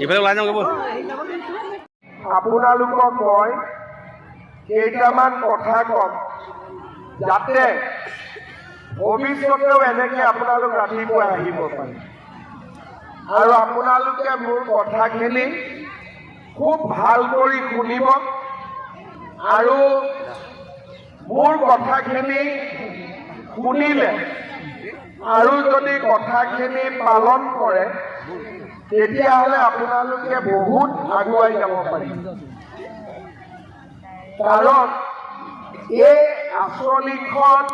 এইফালে ওলাই যাওঁগৈ ব'ল। আপোনালোকক মই কেইটামান কথা কম যাতে ভৱিষ্যতেও এনেকৈ আপোনালোক ৰাতিপুৱা আহিব পাৰে আৰু আপোনালোকে মোৰ কথাখিনি খুব ভাল কৰি শুনিব আৰু মোৰ কথাখিনি শুনিলে আৰু যদি কথাখিনি পালন কৰে তেতিয়াহ'লে আপোনালোকে বহুত আগুৱাই যাব পাৰিব। কাৰণ এই আঁচনিখন